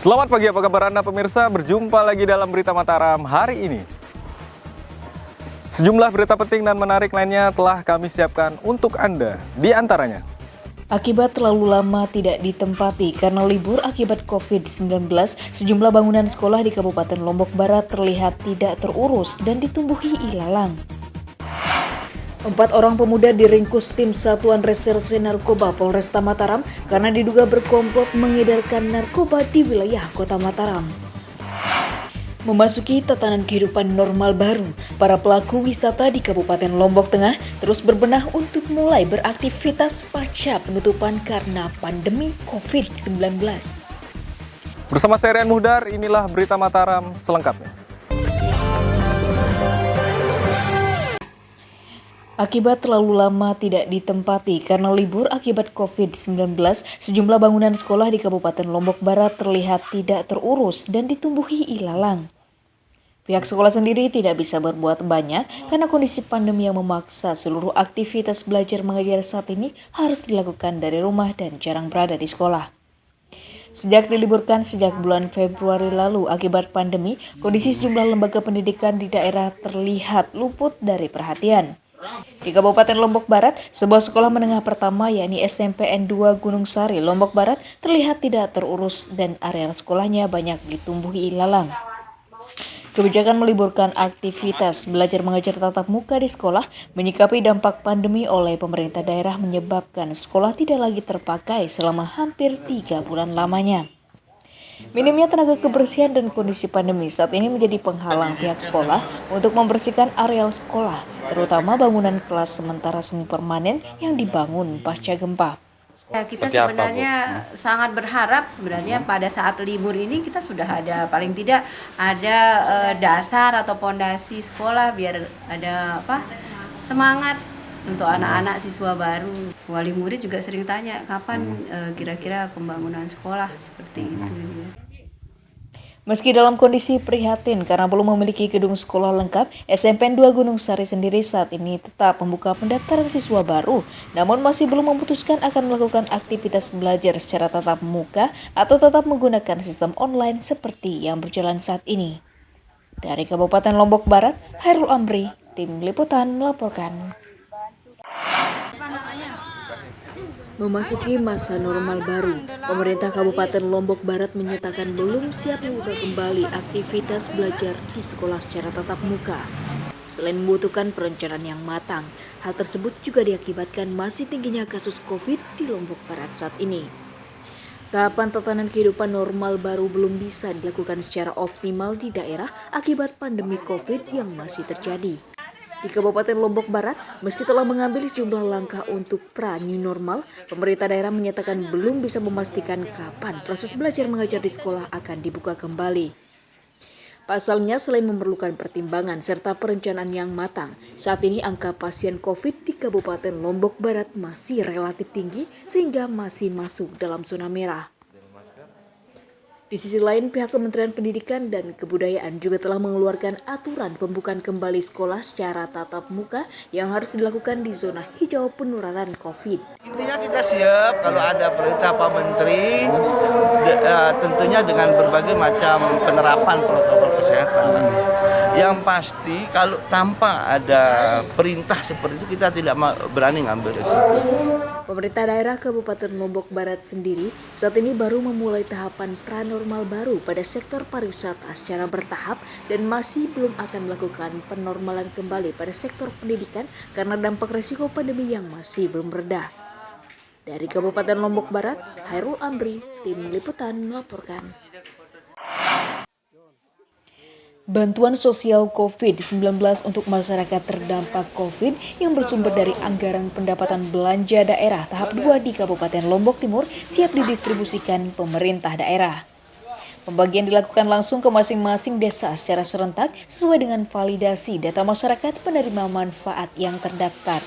Selamat pagi, apa kabar Anda pemirsa? Berjumpa lagi dalam Berita Mataram hari ini. Sejumlah berita penting dan menarik lainnya telah kami siapkan untuk Anda. Di antaranya, akibat terlalu lama tidak ditempati karena libur akibat COVID-19, sejumlah bangunan sekolah di Kabupaten Lombok Barat terlihat tidak terurus dan ditumbuhi ilalang. 4 orang pemuda diringkus tim Satuan Reserse Narkoba Polresta Mataram karena diduga berkomplot mengedarkan narkoba di wilayah Kota Mataram. Memasuki tatanan kehidupan normal baru, para pelaku wisata di Kabupaten Lombok Tengah terus berbenah untuk mulai beraktivitas pasca penutupan karena pandemi COVID-19. bersama saya Rian Muhdar, inilah Berita Mataram selengkapnya. Akibat terlalu lama tidak ditempati karena libur akibat COVID-19, sejumlah bangunan sekolah di Kabupaten Lombok Barat terlihat tidak terurus dan ditumbuhi ilalang. Pihak sekolah sendiri tidak bisa berbuat banyak karena kondisi pandemi yang memaksa seluruh aktivitas belajar mengajar saat ini harus dilakukan dari rumah dan jarang berada di sekolah. Sejak diliburkan sejak bulan Februari lalu akibat pandemi, kondisi sejumlah lembaga pendidikan di daerah terlihat luput dari perhatian. Di Kabupaten Lombok Barat, sebuah sekolah menengah pertama yakni SMPN 2 Gunung Sari, Lombok Barat terlihat tidak terurus dan area sekolahnya banyak ditumbuhi ilalang. Kebijakan meliburkan aktivitas belajar mengajar tatap muka di sekolah menyikapi dampak pandemi oleh pemerintah daerah menyebabkan sekolah tidak lagi terpakai selama hampir 3 bulan lamanya. Minimnya tenaga kebersihan dan kondisi pandemi saat ini menjadi penghalang pihak sekolah untuk membersihkan areal sekolah, terutama bangunan kelas sementara semi permanen yang dibangun pasca gempa. Ya, kita sebenarnya sangat berharap sebenarnya pada saat libur ini kita sudah ada paling tidak ada dasar atau pondasi sekolah biar ada semangat untuk anak-anak siswa baru. Wali murid juga sering tanya kapan kira-kira pembangunan sekolah seperti itu. Meski dalam kondisi prihatin karena belum memiliki gedung sekolah lengkap, SMPN 2 Gunung Sari sendiri saat ini tetap membuka pendaftaran siswa baru, namun masih belum memutuskan akan melakukan aktivitas belajar secara tatap muka atau tetap menggunakan sistem online seperti yang berjalan saat ini. Dari Kabupaten Lombok Barat, Hairul Amri, Tim Liputan melaporkan. Memasuki masa normal baru, pemerintah Kabupaten Lombok Barat menyatakan belum siap membuka kembali aktivitas belajar di sekolah secara tatap muka. Selain membutuhkan perencanaan yang matang, hal tersebut juga diakibatkan masih tingginya kasus COVID di Lombok Barat saat ini. Tahapan tatanan kehidupan normal baru belum bisa dilakukan secara optimal di daerah akibat pandemi COVID yang masih terjadi. Di Kabupaten Lombok Barat, meski telah mengambil sejumlah langkah untuk pra-new normal, pemerintah daerah menyatakan belum bisa memastikan kapan proses belajar mengajar di sekolah akan dibuka kembali. Pasalnya, selain memerlukan pertimbangan serta perencanaan yang matang, saat ini angka pasien COVID di Kabupaten Lombok Barat masih relatif tinggi sehingga masih masuk dalam zona merah. Di sisi lain, pihak Kementerian Pendidikan dan Kebudayaan juga telah mengeluarkan aturan pembukaan kembali sekolah secara tatap muka yang harus dilakukan di zona hijau penularan COVID. Intinya kita siap kalau ada perintah Pak Menteri, tentunya dengan berbagai macam penerapan protokol kesehatan. Yang pasti kalau tanpa ada perintah seperti itu kita tidak berani ngambil resiko. Pemerintah daerah Kabupaten Lombok Barat sendiri saat ini baru memulai tahapan pranormal baru pada sektor pariwisata secara bertahap dan masih belum akan melakukan penormalan kembali pada sektor pendidikan karena dampak resiko pandemi yang masih belum reda. Dari Kabupaten Lombok Barat, Hairul Amri, Tim Liputan melaporkan. Bantuan sosial COVID-19 untuk masyarakat terdampak COVID yang bersumber dari anggaran pendapatan belanja daerah tahap 2 di Kabupaten Lombok Timur siap didistribusikan pemerintah daerah. Pembagian dilakukan langsung ke masing-masing desa secara serentak sesuai dengan validasi data masyarakat penerima manfaat yang terdaftar.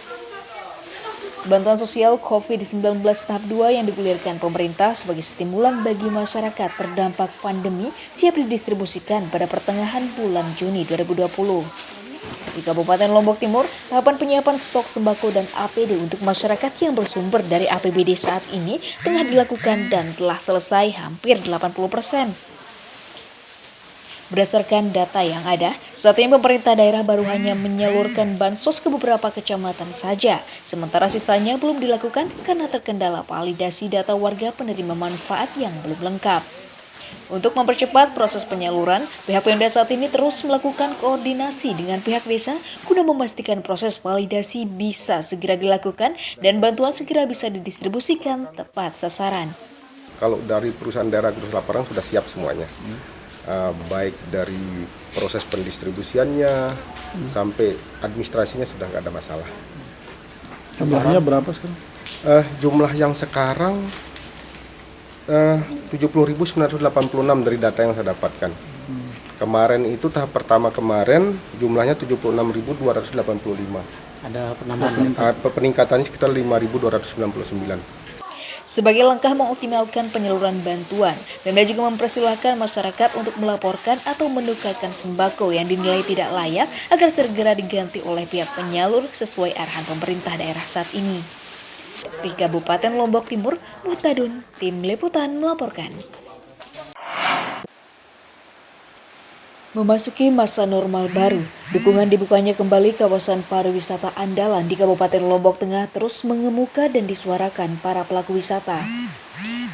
Bantuan sosial COVID-19 tahap 2 yang digulirkan pemerintah sebagai stimulan bagi masyarakat terdampak pandemi siap didistribusikan pada pertengahan bulan Juni 2020. Di Kabupaten Lombok Timur, tahapan penyiapan stok sembako dan APD untuk masyarakat yang bersumber dari APBD saat ini tengah dilakukan dan telah selesai hampir 80%. Berdasarkan data yang ada, saat ini pemerintah daerah baru hanya menyalurkan bansos ke beberapa kecamatan saja, sementara sisanya belum dilakukan karena terkendala validasi data warga penerima manfaat yang belum lengkap. Untuk mempercepat proses penyaluran, pihak Pemda saat ini terus melakukan koordinasi dengan pihak desa guna memastikan proses validasi bisa segera dilakukan dan bantuan segera bisa didistribusikan tepat sasaran. Kalau dari perusahaan daerah Kudus Laparang sudah siap semuanya. Baik dari proses pendistribusiannya sampai administrasinya sudah nggak ada masalah. Jumlahnya berapa sekarang? Jumlah yang sekarang 70.986 dari data yang saya dapatkan. Kemarin itu tahap pertama kemarin jumlahnya 76.285. Ada penambahan Peningkatannya sekitar 5.299. Sebagai langkah mengoptimalkan penyaluran bantuan, Pemda juga mempersilahkan masyarakat untuk melaporkan atau menukarkan sembako yang dinilai tidak layak agar segera diganti oleh pihak penyalur sesuai arahan pemerintah daerah saat ini. Di Kabupaten Lombok Timur, Muhtadun, Tim Liputan melaporkan. Memasuki masa normal baru, dukungan dibukanya kembali kawasan pariwisata andalan di Kabupaten Lombok Tengah terus mengemuka dan disuarakan para pelaku wisata.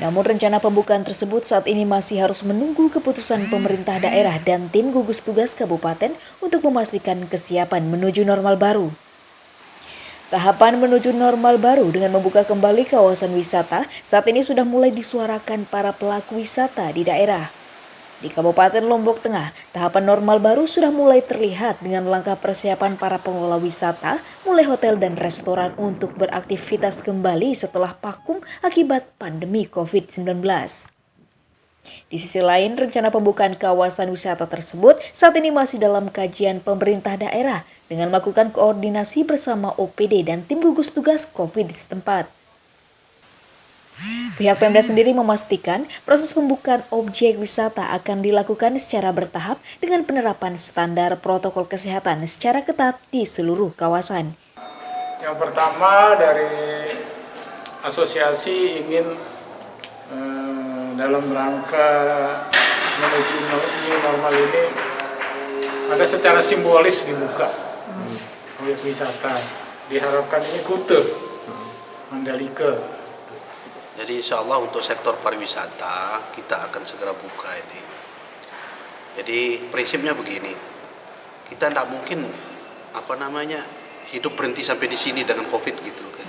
Namun rencana pembukaan tersebut saat ini masih harus menunggu keputusan pemerintah daerah dan tim gugus tugas kabupaten untuk memastikan kesiapan menuju normal baru. Tahapan menuju normal baru dengan membuka kembali kawasan wisata saat ini sudah mulai disuarakan para pelaku wisata di daerah. Di Kabupaten Lombok Tengah, tahapan normal baru sudah mulai terlihat dengan langkah persiapan para pengelola wisata, mulai hotel dan restoran untuk beraktivitas kembali setelah vakum akibat pandemi COVID-19. Di sisi lain, rencana pembukaan kawasan wisata tersebut saat ini masih dalam kajian pemerintah daerah dengan melakukan koordinasi bersama OPD dan tim gugus tugas COVID di setempat. Pihak Pemda sendiri memastikan proses pembukaan objek wisata akan dilakukan secara bertahap dengan penerapan standar protokol kesehatan secara ketat di seluruh kawasan. Yang pertama dari asosiasi ingin dalam rangka menuju new normal ini ada secara simbolis dibuka objek wisata. Diharapkan ini Kuta, Mandalika. Jadi insya Allah untuk sektor pariwisata kita akan segera buka ini. Jadi prinsipnya begini, kita tidak mungkin hidup berhenti sampai di sini dengan COVID gitu kan.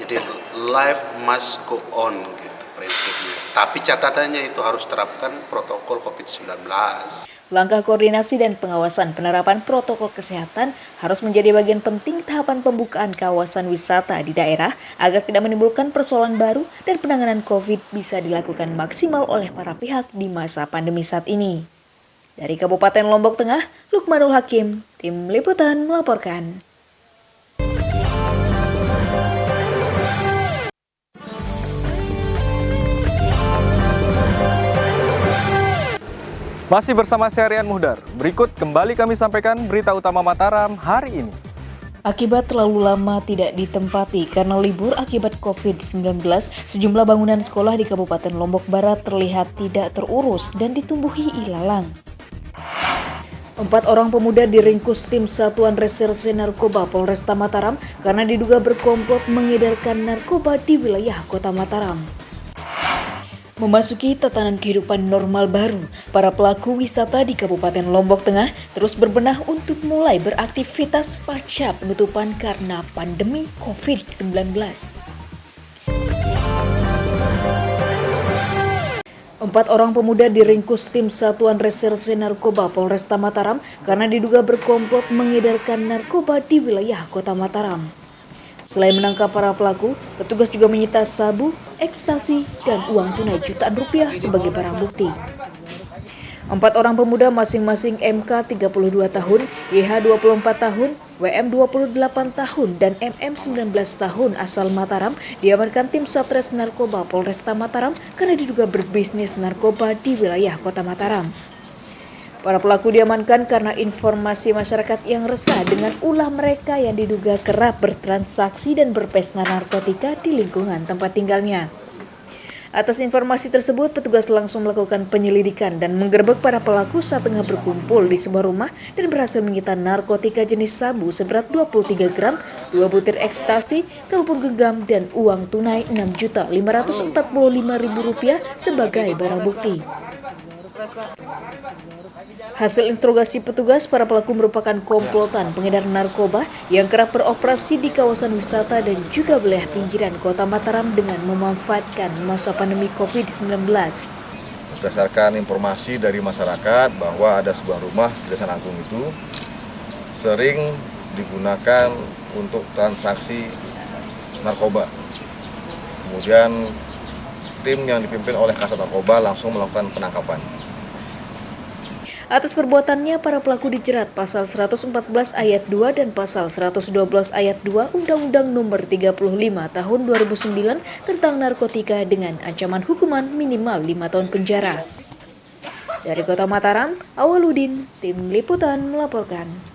Jadi life must go on gitu prinsipnya. Tapi catatannya itu harus terapkan protokol COVID-19. Langkah koordinasi dan pengawasan penerapan protokol kesehatan harus menjadi bagian penting tahapan pembukaan kawasan wisata di daerah agar tidak menimbulkan persoalan baru dan penanganan COVID bisa dilakukan maksimal oleh para pihak di masa pandemi saat ini. Dari Kabupaten Lombok Tengah, Lukmanul Hakim, Tim Liputan melaporkan. Masih bersama saya Rian Muhdar. Berikut kembali kami sampaikan berita utama Mataram hari ini. Akibat terlalu lama tidak ditempati karena libur akibat COVID-19, sejumlah bangunan sekolah di Kabupaten Lombok Barat terlihat tidak terurus dan ditumbuhi ilalang. 4 orang pemuda diringkus tim Satuan Reserse Narkoba Polresta Mataram karena diduga berkomplot mengedarkan narkoba di wilayah Kota Mataram. Memasuki tatanan kehidupan normal baru, para pelaku wisata di Kabupaten Lombok Tengah terus berbenah untuk mulai beraktivitas pasca penutupan karena pandemi COVID-19. 4 orang pemuda diringkus tim Satuan Reserse Narkoba Polresta Mataram karena diduga berkomplot mengedarkan narkoba di wilayah Kota Mataram. Selain menangkap para pelaku, petugas juga menyita sabu, ekstasi, dan uang tunai jutaan rupiah sebagai barang bukti. 4 orang pemuda masing-masing MK 32 tahun, YH 24 tahun, WM 28 tahun, dan MM 19 tahun asal Mataram diamankan tim Satres Narkoba Polresta Mataram karena diduga berbisnis narkoba di wilayah Kota Mataram. Para pelaku diamankan karena informasi masyarakat yang resah dengan ulah mereka yang diduga kerap bertransaksi dan berpesta narkotika di lingkungan tempat tinggalnya. Atas informasi tersebut, petugas langsung melakukan penyelidikan dan menggerebek para pelaku saat tengah berkumpul di sebuah rumah dan berhasil menyita narkotika jenis sabu seberat 23 gram, 2 butir ekstasi, telepon genggam, dan uang tunai Rp6.545.000 sebagai barang bukti. Hasil interogasi petugas, para pelaku merupakan komplotan pengedar narkoba yang kerap beroperasi di kawasan wisata dan juga wilayah pinggiran Kota Mataram dengan memanfaatkan masa pandemi COVID-19. Berdasarkan informasi dari masyarakat bahwa ada sebuah rumah di Desa Nanggung itu sering digunakan untuk transaksi narkoba. Kemudian tim yang dipimpin oleh Kasat Narkoba langsung melakukan penangkapan. Atas perbuatannya, para pelaku dijerat pasal 114 ayat 2 dan pasal 112 ayat 2 Undang-Undang Nomor 35 Tahun 2009 tentang narkotika dengan ancaman hukuman minimal 5 tahun penjara. Dari Kota Mataram, Awaludin, Tim Liputan melaporkan.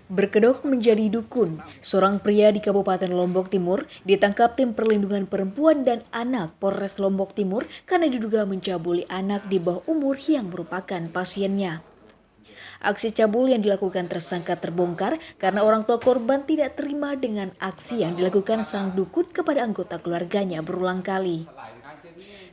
Berkedok menjadi dukun, seorang pria di Kabupaten Lombok Timur ditangkap tim perlindungan perempuan dan anak Polres Lombok Timur karena diduga mencabuli anak di bawah umur yang merupakan pasiennya. Aksi cabul yang dilakukan tersangka terbongkar karena orang tua korban tidak terima dengan aksi yang dilakukan sang dukun kepada anggota keluarganya berulang kali.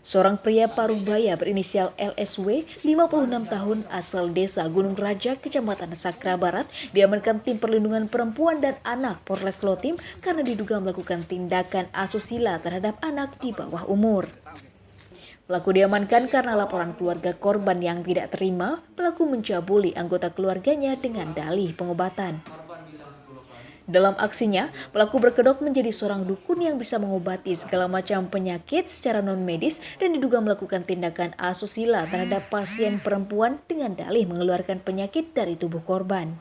Seorang pria Parubaya berinisial LSW, 56 tahun, asal desa Gunung Raja, Kecamatan Sakra Barat, diamankan tim perlindungan perempuan dan anak Polres Lotim karena diduga melakukan tindakan asusila terhadap anak di bawah umur. Pelaku diamankan karena laporan keluarga korban yang tidak terima, pelaku mencabuli anggota keluarganya dengan dalih pengobatan. Dalam aksinya, pelaku berkedok menjadi seorang dukun yang bisa mengobati segala macam penyakit secara non-medis dan diduga melakukan tindakan asusila terhadap pasien perempuan dengan dalih mengeluarkan penyakit dari tubuh korban.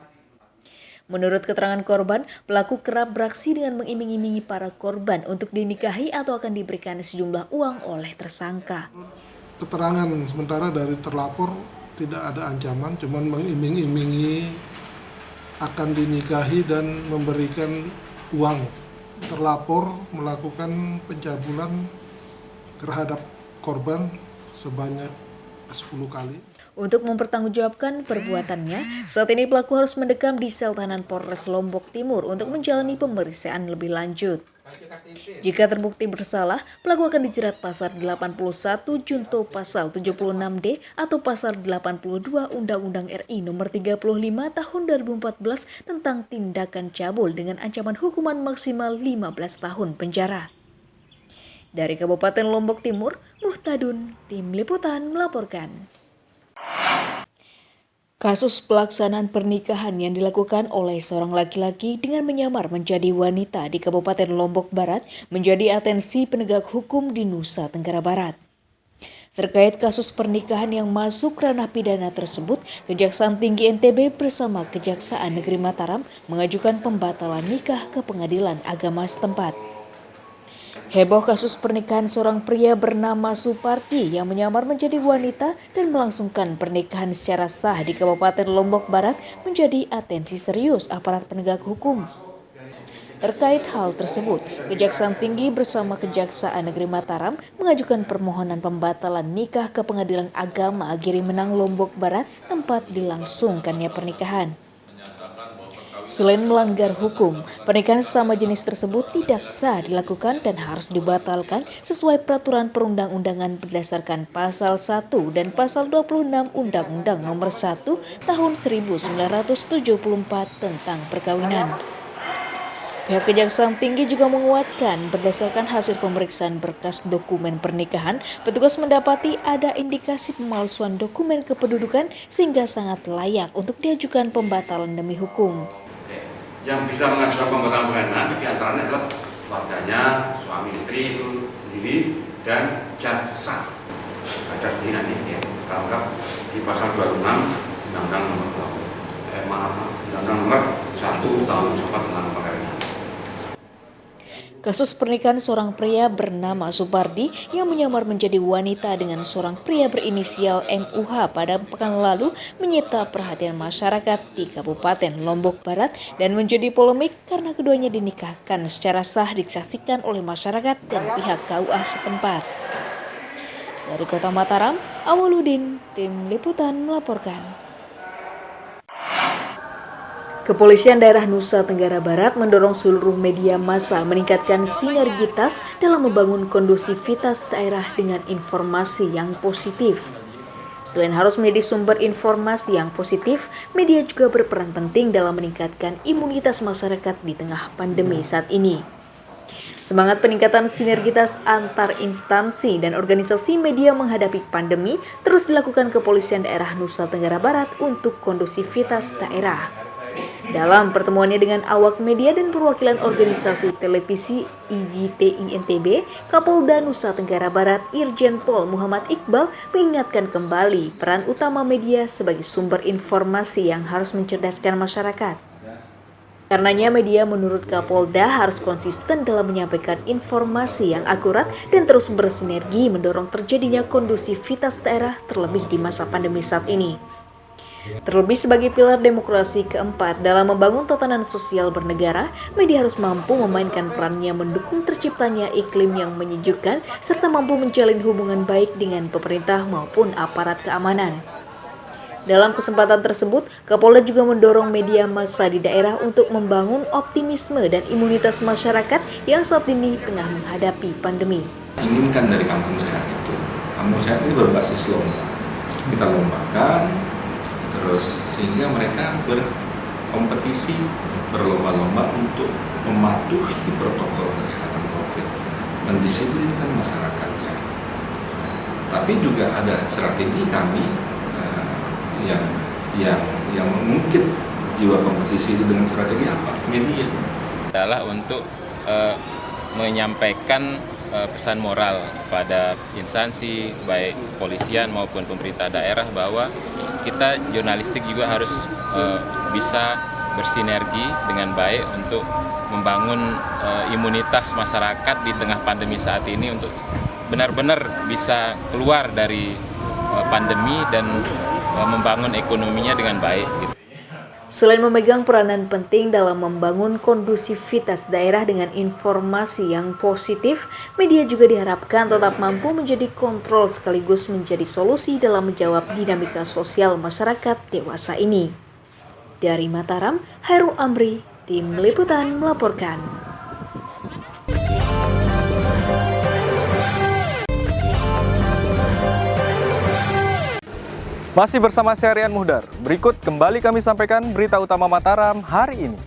Menurut keterangan korban, pelaku kerap beraksi dengan mengiming-imingi para korban untuk dinikahi atau akan diberikan sejumlah uang oleh tersangka. Keterangan sementara dari terlapor tidak ada ancaman, cuman mengiming-imingi akan dinikahi dan memberikan uang. Terlapor melakukan pencabulan terhadap korban sebanyak 10 kali. Untuk mempertanggungjawabkan perbuatannya, saat ini pelaku harus mendekam di sel tahanan Polres Lombok Timur untuk menjalani pemeriksaan lebih lanjut. Jika terbukti bersalah, pelaku akan dijerat pasal 81 junto pasal 76D atau pasal 82 Undang-Undang RI Nomor 35 Tahun 2014 tentang tindakan cabul dengan ancaman hukuman maksimal 15 tahun penjara. Dari Kabupaten Lombok Timur, Muhtadun, Tim Liputan melaporkan. Kasus pelaksanaan pernikahan yang dilakukan oleh seorang laki-laki dengan menyamar menjadi wanita di Kabupaten Lombok Barat menjadi atensi penegak hukum di Nusa Tenggara Barat. Terkait kasus pernikahan yang masuk ranah pidana tersebut, Kejaksaan Tinggi NTB bersama Kejaksaan Negeri Mataram mengajukan pembatalan nikah ke Pengadilan Agama setempat. Heboh kasus pernikahan seorang pria bernama Suparti yang menyamar menjadi wanita dan melangsungkan pernikahan secara sah di Kabupaten Lombok Barat menjadi atensi serius aparat penegak hukum. Terkait hal tersebut, Kejaksaan Tinggi bersama Kejaksaan Negeri Mataram mengajukan permohonan pembatalan nikah ke Pengadilan Agama Giri Menang Lombok Barat tempat dilangsungkannya pernikahan. Selain melanggar hukum, pernikahan sesama jenis tersebut tidak sah dilakukan dan harus dibatalkan sesuai peraturan perundang-undangan berdasarkan pasal 1 dan pasal 26 Undang-Undang Nomor 1 Tahun 1974 tentang perkawinan. Pihak Kejaksaan Tinggi juga menguatkan berdasarkan hasil pemeriksaan berkas dokumen pernikahan, petugas mendapati ada indikasi pemalsuan dokumen kependudukan sehingga sangat layak untuk diajukan pembatalan demi hukum. Yang bisa mengajukan pembatalan pernikahan diantaranya adalah keluarganya, suami istri itu sendiri dan jaksa. Baca sendiri nanti ya, terangkap di pasal 26 Undang-Undang Nomor 1 Tahun 74 tentang perkawinan. Kasus pernikahan seorang pria bernama Supardi yang menyamar menjadi wanita dengan seorang pria berinisial MUH pada pekan lalu menyita perhatian masyarakat di Kabupaten Lombok Barat dan menjadi polemik karena keduanya dinikahkan secara sah disaksikan oleh masyarakat dan pihak KUA setempat. Dari Kota Mataram, Awaludin, Tim Liputan melaporkan. Kepolisian Daerah Nusa Tenggara Barat mendorong seluruh media massa meningkatkan sinergitas dalam membangun kondusivitas daerah dengan informasi yang positif. Selain harus menjadi sumber informasi yang positif, media juga berperan penting dalam meningkatkan imunitas masyarakat di tengah pandemi saat ini. Semangat peningkatan sinergitas antar instansi dan organisasi media menghadapi pandemi terus dilakukan Kepolisian Daerah Nusa Tenggara Barat untuk kondusivitas daerah. Dalam pertemuannya dengan awak media dan perwakilan organisasi televisi IGTI NTB, Kapolda Nusa Tenggara Barat Irjen Pol Muhammad Iqbal mengingatkan kembali peran utama media sebagai sumber informasi yang harus mencerdaskan masyarakat. Karenanya media menurut Kapolda harus konsisten dalam menyampaikan informasi yang akurat dan terus bersinergi mendorong terjadinya kondusivitas daerah terlebih di masa pandemi saat ini. Terlebih sebagai pilar demokrasi keempat dalam membangun tatanan sosial bernegara, media harus mampu memainkan perannya mendukung terciptanya iklim yang menyejukkan serta mampu menjalin hubungan baik dengan pemerintah maupun aparat keamanan. Dalam kesempatan tersebut, Kapolda juga mendorong media massa di daerah untuk membangun optimisme dan imunitas masyarakat yang saat ini tengah menghadapi pandemi. Inginkan dari kampung sehat itu, kampung sehat ini berbasis lomba. Kita lombakan, terus sehingga mereka berkompetisi berlomba-lomba untuk mematuhi protokol kesehatan COVID, mendisiplinkan masyarakatnya. Tapi juga ada strategi kami yang mungkin jiwa kompetisi itu dengan strategi apa? Media adalah untuk menyampaikan pesan moral pada instansi baik kepolisian maupun pemerintah daerah bahwa kita jurnalistik juga harus bisa bersinergi dengan baik untuk membangun imunitas masyarakat di tengah pandemi saat ini untuk benar-benar bisa keluar dari pandemi dan membangun ekonominya dengan baik. Selain memegang peranan penting dalam membangun kondusivitas daerah dengan informasi yang positif, media juga diharapkan tetap mampu menjadi kontrol sekaligus menjadi solusi dalam menjawab dinamika sosial masyarakat dewasa ini. Dari Mataram, Hairul Amri, Tim Liputan melaporkan. Masih bersama saya Rian Muhdar. Berikut kembali kami sampaikan berita utama Mataram hari ini.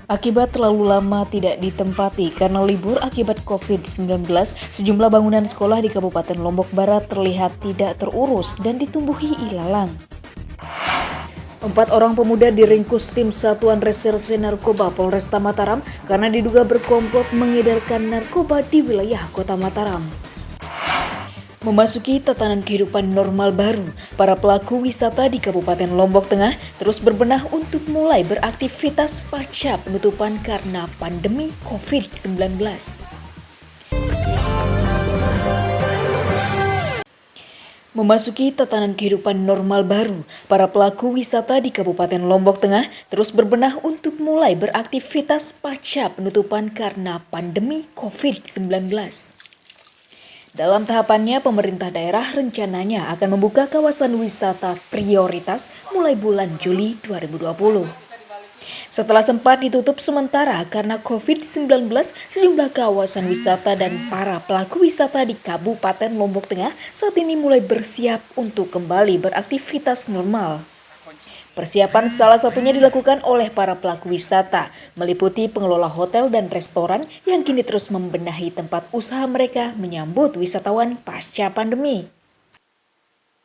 Akibat terlalu lama tidak ditempati karena libur akibat COVID-19, sejumlah bangunan sekolah di Kabupaten Lombok Barat terlihat tidak terurus dan ditumbuhi ilalang. 4 orang pemuda diringkus tim Satuan Reserse Narkoba Polresta Mataram karena diduga berkomplot mengedarkan narkoba di wilayah Kota Mataram. Memasuki tatanan kehidupan normal baru, para pelaku wisata di Kabupaten Lombok Tengah terus berbenah untuk mulai beraktivitas pasca penutupan karena pandemi COVID-19. Memasuki tatanan kehidupan normal baru, para pelaku wisata di Kabupaten Lombok Tengah terus berbenah untuk mulai beraktivitas pasca penutupan karena pandemi COVID-19. Dalam tahapannya, pemerintah daerah rencananya akan membuka kawasan wisata prioritas mulai bulan Juli 2020. Setelah sempat ditutup sementara karena COVID-19, sejumlah kawasan wisata dan para pelaku wisata di Kabupaten Lombok Tengah saat ini mulai bersiap untuk kembali beraktivitas normal. Persiapan salah satunya dilakukan oleh para pelaku wisata, meliputi pengelola hotel dan restoran yang kini terus membenahi tempat usaha mereka menyambut wisatawan pasca pandemi.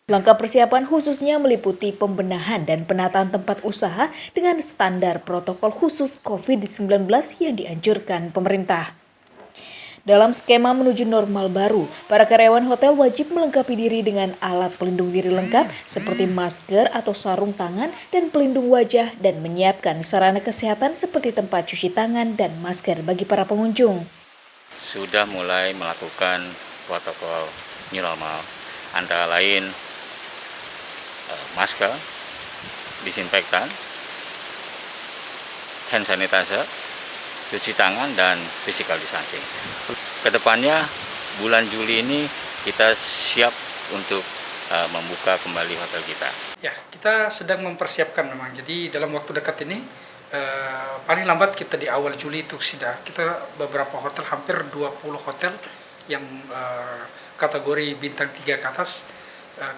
Langkah persiapan khususnya meliputi pembenahan dan penataan tempat usaha dengan standar protokol khusus COVID-19 yang dianjurkan pemerintah. Dalam skema menuju normal baru, para karyawan hotel wajib melengkapi diri dengan alat pelindung diri lengkap seperti masker atau sarung tangan dan pelindung wajah dan menyiapkan sarana kesehatan seperti tempat cuci tangan dan masker bagi para pengunjung. sudah mulai melakukan protokol new normal, antara lain masker, disinfektan, hand sanitizer, cuci tangan, dan physical distancing. Kedepannya bulan Juli ini kita siap untuk membuka kembali hotel kita. Ya, kita sedang mempersiapkan memang. Jadi dalam waktu dekat ini paling lambat kita di awal Juli itu sudah kita beberapa hotel, hampir 20 hotel yang kategori bintang 3 ke atas,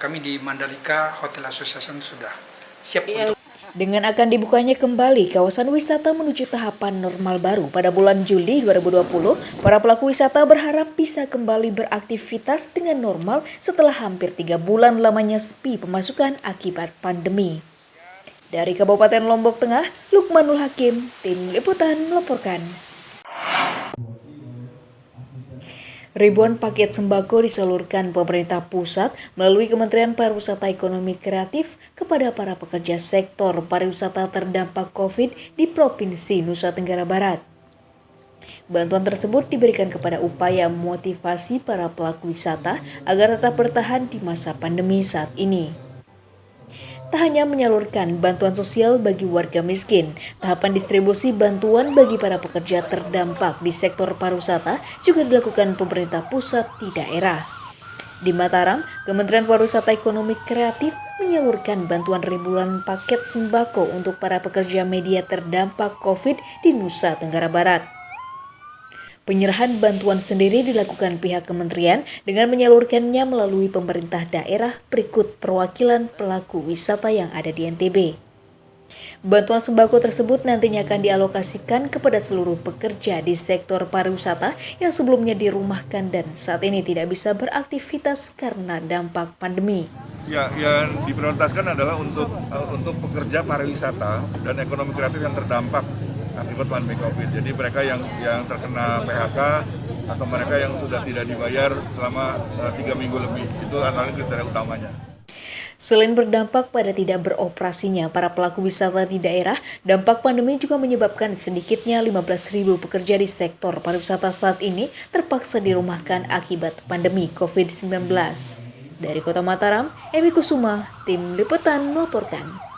kami di Mandalika Hotel Association sudah siap untuk. Dengan akan dibukanya kembali kawasan wisata menuju tahapan normal baru pada bulan Juli 2020, para pelaku wisata berharap bisa kembali beraktivitas dengan normal setelah hampir 3 bulan lamanya sepi pemasukan akibat pandemi. Dari Kabupaten Lombok Tengah, Lukmanul Hakim, Tim Liputan melaporkan. Ribuan paket sembako disalurkan pemerintah pusat melalui Kementerian Pariwisata Ekonomi Kreatif kepada para pekerja sektor pariwisata terdampak COVID di Provinsi Nusa Tenggara Barat. Bantuan tersebut diberikan kepada upaya memotivasi para pelaku wisata agar tetap bertahan di masa pandemi saat ini. Tak hanya menyalurkan bantuan sosial bagi warga miskin, tahapan distribusi bantuan bagi para pekerja terdampak di sektor pariwisata juga dilakukan pemerintah pusat di daerah. Di Mataram, Kementerian Pariwisata Ekonomi Kreatif menyalurkan bantuan ribuan paket sembako untuk para pekerja media terdampak COVID di Nusa Tenggara Barat. Penyerahan bantuan sendiri dilakukan pihak kementerian dengan menyalurkannya melalui pemerintah daerah berikut perwakilan pelaku wisata yang ada di NTB. Bantuan sembako tersebut nantinya akan dialokasikan kepada seluruh pekerja di sektor pariwisata yang sebelumnya dirumahkan dan saat ini tidak bisa beraktivitas karena dampak pandemi. Ya, yang diprioritaskan adalah untuk pekerja pariwisata dan ekonomi kreatif yang terdampak akibat pandemi COVID. Jadi mereka yang terkena PHK atau mereka yang sudah tidak dibayar selama 3 minggu lebih. Itu antara kriteria utamanya. Selain berdampak pada tidak beroperasinya para pelaku wisata di daerah, dampak pandemi juga menyebabkan sedikitnya 15.000 pekerja di sektor pariwisata saat ini terpaksa dirumahkan akibat pandemi COVID-19. Dari Kota Mataram, Emi Kusuma, Tim Liputan melaporkan.